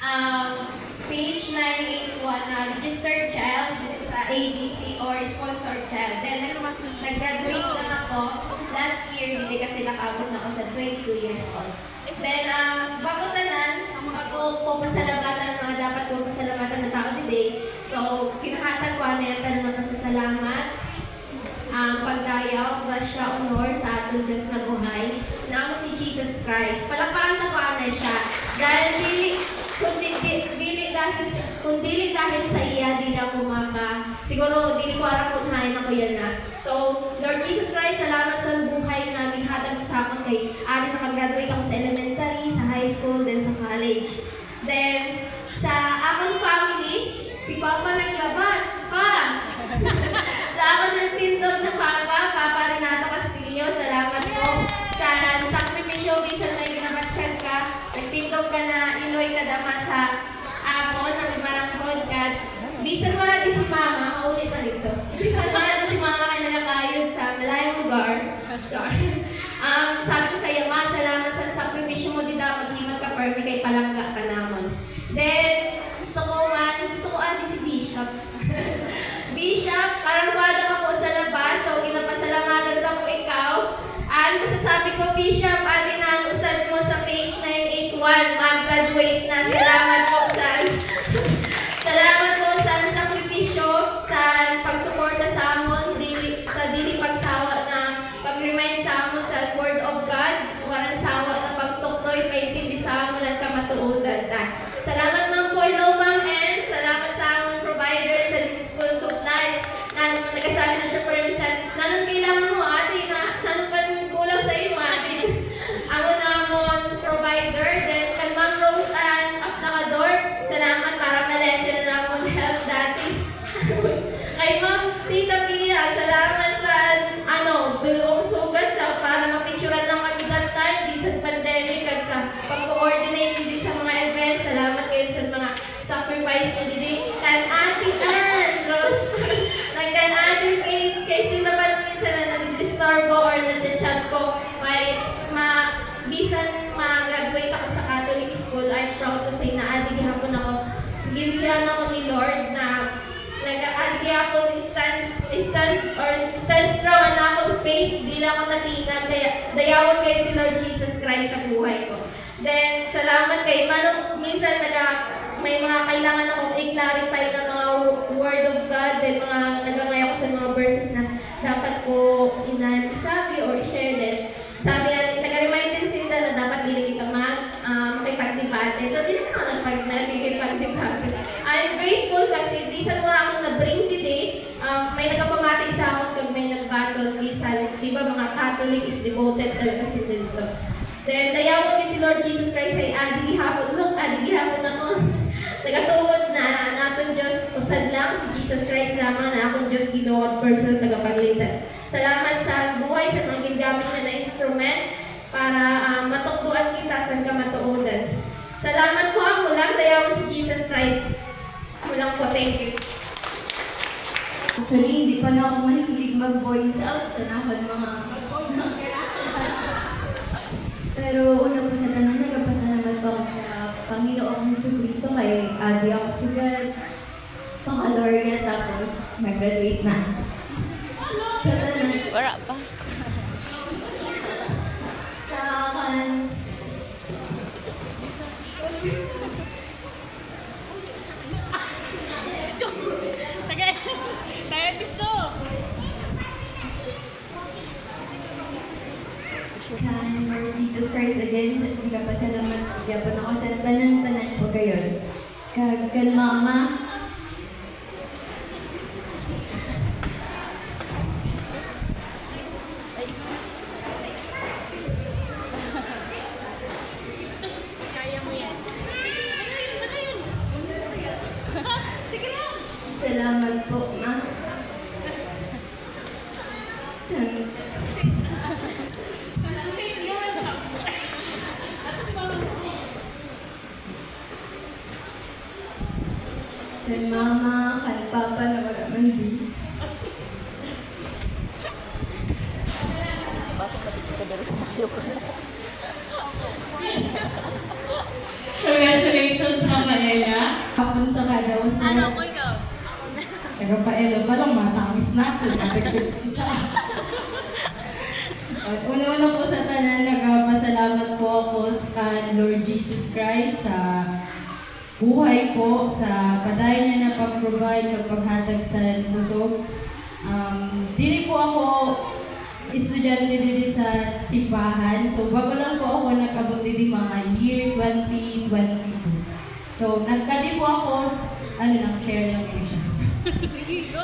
um, page 981 na registered child sa ABC or sponsored child. Then, nag-graduate lang ako last year, hindi kasi nakabot na ako sa 22 years old. Then, bago tanan, ako po pasalamatan mga dapat ko pasalamatan ng tao today. So, kinahatag ko na yan ng pasasalamat, pagdayaw, grasya, honor sa atong Diyos na buhay. Na ako si Jesus Christ. Palakpakan na ko na siya. Dahil kung dili dahil sa iya, di na ako siguro, dili ko arang punhayin ako yan na. So, Lord Jesus Christ, salamat sa buhay na ginhatag mo sa akin kay Adi na mag-graduate ako sa elementary, sa high school, then sa college. Then, sa akong family, si Papa naglabas. Pa! Sa ako ng tindog na Papa Renato Castillo, salamat po. Sa sakripisyo, bisan may ginabatsyan ka, nagtindog ka na iloy ka dama sa ako, nagmarangkod ka. Bisan mo natin si Mama, kaulit na rito. Bisan mo natin si Mama kay nagakayod sa malayong lugar. Sabi ko sa iyo, Ma, salamat sa sakripisyo mo, di dapat maghimat ka, permi kay palangga ka naman. Then, gusto ko si Bishop. Bishop, parang wala ka po sa labas, so ginapasalamatan ka po ikaw. Ano masasabi ko, Bishop, atin na ang usad mo sa page 981, mag-graduate na. Salamat po salamat po sa sakripisyo, sa pagsuporta sa amon, sa dili pagsawa na pag-remind sa amon sa Word of God, walang sawa na pagtuktoy, paintindi sa amon at kamatuodan na. Salamat ma'am po, hello ma'am, and salamat sa amon provider sa school supplies. Nagasabi na siya permisan, nanong kailangan mo ate, nanong pa kulang sa iyo ate. Amon provider, then kay Ma'am Rose and Aplicador, salamat para ma-lesson na amon health dati. Kay Ma'am Tita Pia, salamat sa dulong sugat sa para mapicturean ng kami that time, di sa pandemic at sa pag-coordinate di sa mga events. Salamat kayo sa mga sacrifice mo dito. Kan Ate Ann Rose, nagkan Ate kay sila pa nung minsan na nag-disturb ko or nag-chat ko, bisan ma-graduate ako sa Catholic school, I'm proud to say na adigihapon ako. Ginigyan ako ni Lord na nag-aadigyan ako ni stand strong na akong faith, di na ako natinag, kaya dayawan kayo si Lord Jesus Christ sa buhay ko. Then, salamat kay Manong, minsan may mga kailangan akong i-clarify na mga word of God, then nagamay ako sa mga verses na dapat ko isabi or i-share din. Sabi natin, nag-remind din sila na dapat dili kita makipag-debate. So, di na ako nagpag-debate. I'm grateful kasi bisan mo akong na-bring today, may nagapamati sa akin kag may nag-battle bisan, di ba mga Catholic is devoted talaga sila dito. Then, dayawan ni si Lord Jesus Christ ay adigihapon. Look, adigihapon ako. Nagatuwod na naton Diyos, usad lang si Jesus Christ lamang na akong Diyos ginoo at personal tagapagligtas. Salamat sa buhay sa mga gingamit na instrument para matukduan kita sa kamatuodan. Salamat po ako lang, dayawan si Jesus Christ. Ako lang po, thank you. Actually, hindi pa na ako mahilig mag-voice out sa nahan mga pero una po sa tanan, nagpasalamat po ako sa Panginoong Jesucristo kay Adi ako sugat, paka-Loria, tapos mag-graduate na. Sa tanan. Wala pa. Sa akin, Kaya gusto. kan Lord Jesus Christ again, sa nagpasalamat gyapon ako sa tanan-tanan po kayon. Kan Mama, Kaya mo yan. Sige lang. salamat po, Ma. Kan Mama, kan Papa na mag-amandi. Bakit ka dali kumayo? Congratulations, Mama Hapon sa kadaw sa Ano ko ikaw? taga-paelo pa lang, matamis na ako. Isa. Una-una po sa tanan, nagpasalamat po ako sa Lord Jesus Christ sa buhay po, sa padayon niya na pag-provide, pagpaghatag sa busog. Dili po ako estudyante dili sa simbahan. So, bago lang po ako nag-abot dili mga year 2022. So, nagkadi po ako, share lang po siya. Sige, go.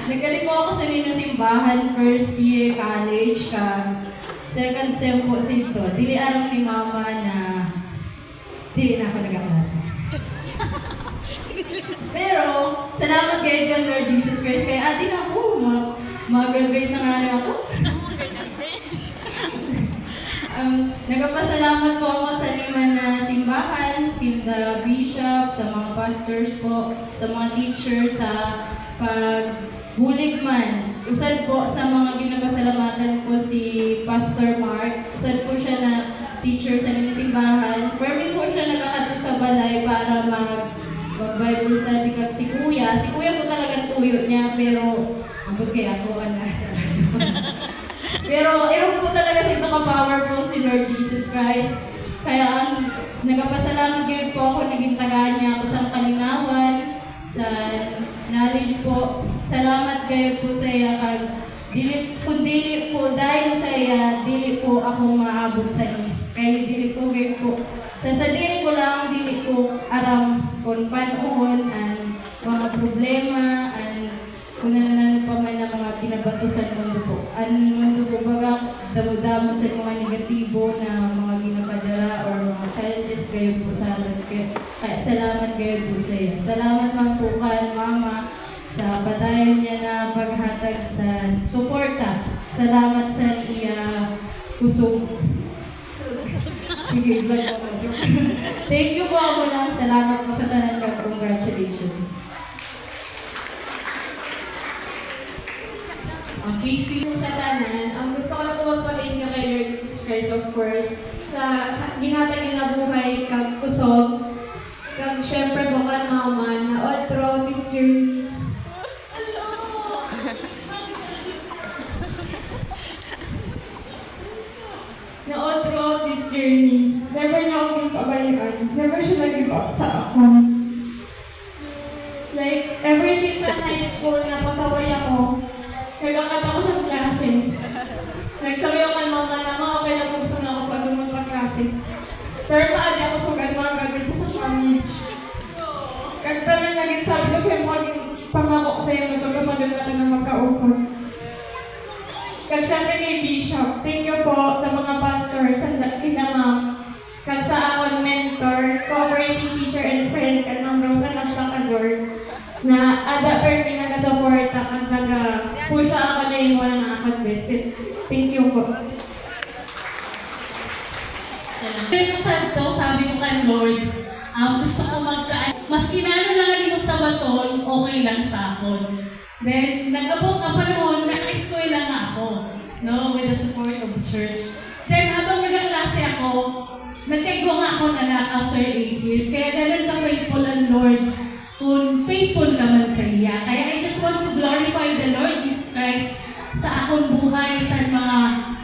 Nagkadi po ako sa Lina Simbahan, first year college, kag second sem po sinto. Dili arang ni mama na dili na ako nag-aklase. Pero, salamat kay Lord Jesus Christ. Kaya ati na ako, mag-graduate na nga rin ako. Nagpapasalamat po ako sa lima na simbahan, the bishop, sa mga pastors po, sa mga teachers, sa pagbulig man. Usad po sa mga ginapasalamatan ko si Pastor Mark. Usad po siya na teacher sa lima simbahan. Permit po siya nagkakato sa balay para mag-Bible study kag si Kuya. Si Kuya po talagang tuyo niya, pero abot kaya ako, Pero po talaga sito ka-powerful si Lord Jesus Christ. Kaya nagpasalamat kayo po ako, naging tagaan niya ako sa kalinawan, sa knowledge po. Salamat kayo po sa iya kag kung dili po dahil sa iya, dili po ako maabot sa iyo. Kaya dili ko kayo po. Sa diri ko lang, dili ko aram kung paanoon ang mga problema, kung nanano pa man ang mga ginabato sa mundo po. Ang mundo po baga, damo-damo sa mga negatibo na mga ginapadara or mga challenges kayo po sa atin. Kaya salamat kayo po sa iyo. Salamat man po kan Mama sa padayon niya na paghatag sa suporta. Salamat sa iya kusog. Sige, vlog ako. Thank you po ako lang. Salamat po sa tanan ka. Congratulations. Okay, sino sa tanan, ang gusto ko lang po magpa-thank you kay Lord Jesus Christ, of course, sa ginhatag niya na buhay kag kusog, kag syempre bukan mama na all through this journey. Na all throughout this journey, never niya ako pabayaan, never siya nag-give up sa ako. Like, ever since sa high school na pasaway ako, nagkakat ako sa classes. Nagsabi ako kay mama na okay na po gusto na ako pag magpa-klase. Pero paadi ako sugad mga graduate sa college. Kagta na naging sabi ko sa'yo maging pangako ko sa'yo na ito kapag natin na magkaupon. Kag syempre kay Bishop, thank you po sa mga pastors, sa kinamam, kag sa akong mentor, cooperating teacher and friend, kag Ma'am Rose at Sakador, na ada per pinagasuporta kag naga-pusha ako na yung wala nakakad-visit. Thank you po. Pero santo, sabi ko kay Lord, gusto ko mas kinano lang mo sa baton, okay lang sa akin. Then, nag-abot ang panahon, naka-eskwela nga ako, no, with the support of the church. Then, habang nag-klase ako, nagkaigo nga ako anak after 8 years. Kaya ganun ka faithful ang Lord kung faithful naman sa iya. Kaya I just want to glorify the Lord Jesus Christ sa akong buhay, sa mga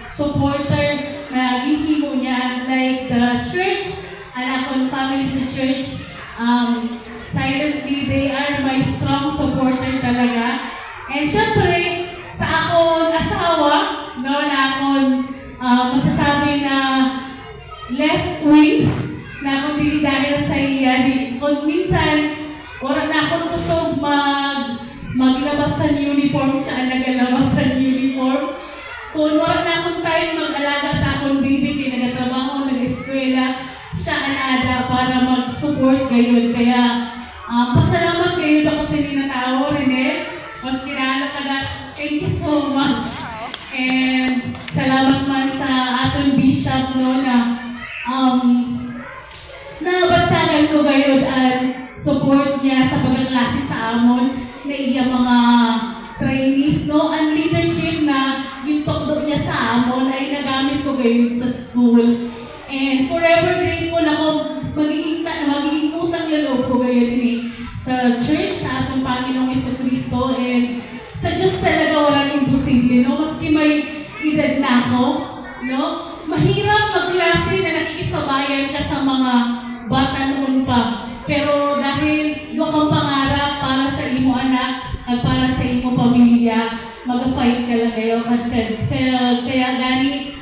supporter na ginhimo niya, like the church, ang akong family sa church. Silently, they are my strong supporter talaga. And syempre, sa akong asawa, no, na akong masasabi na left wings, na akong dili dahil sa iya, kung minsan, wala na akong kusog maglabas sa uniform, siya ang nagalabas sa uniform. Kung wala na akong time mag-alaga sa akong baby, pinagatrabaho, nag-eskwela, siya ang ada para mag-support gayon. Kaya, pasalamat kayo ako sa inyo na tao, Renel. Mas kinala ka na, thank you so much. And salamat man sa ating bishop, no, na nabatsagan ko gayon at support niya sa pagkaklase sa amon na iya mga trainees, no? Ang leadership na ginpakdo niya sa amon ay nagamit ko gayon sa school. And forever grateful ako, magiging utang na loob ko gayon sa church, sa ating Panginoong Jesucristo, and sa Diyos talaga walang imposible, no? Maski may edad na ako, no? Mahirap magklase na nakikisabayan ka sa mga bata noon pa. Pero dahil yung kang pangarap para sa imo anak at para sa imo pamilya, mag-fight ka lang kayo. Kaya gani,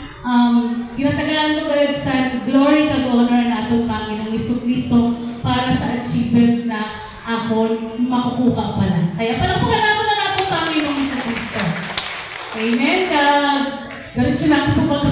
ginatagaan ko kayo sa glory kag honor na itong Panginoong Jesucristo para sa achievement na ako makukuha pala. Kaya palakpakan natin na itong Panginoong Jesucristo. Amen. Diretso na ako sa pag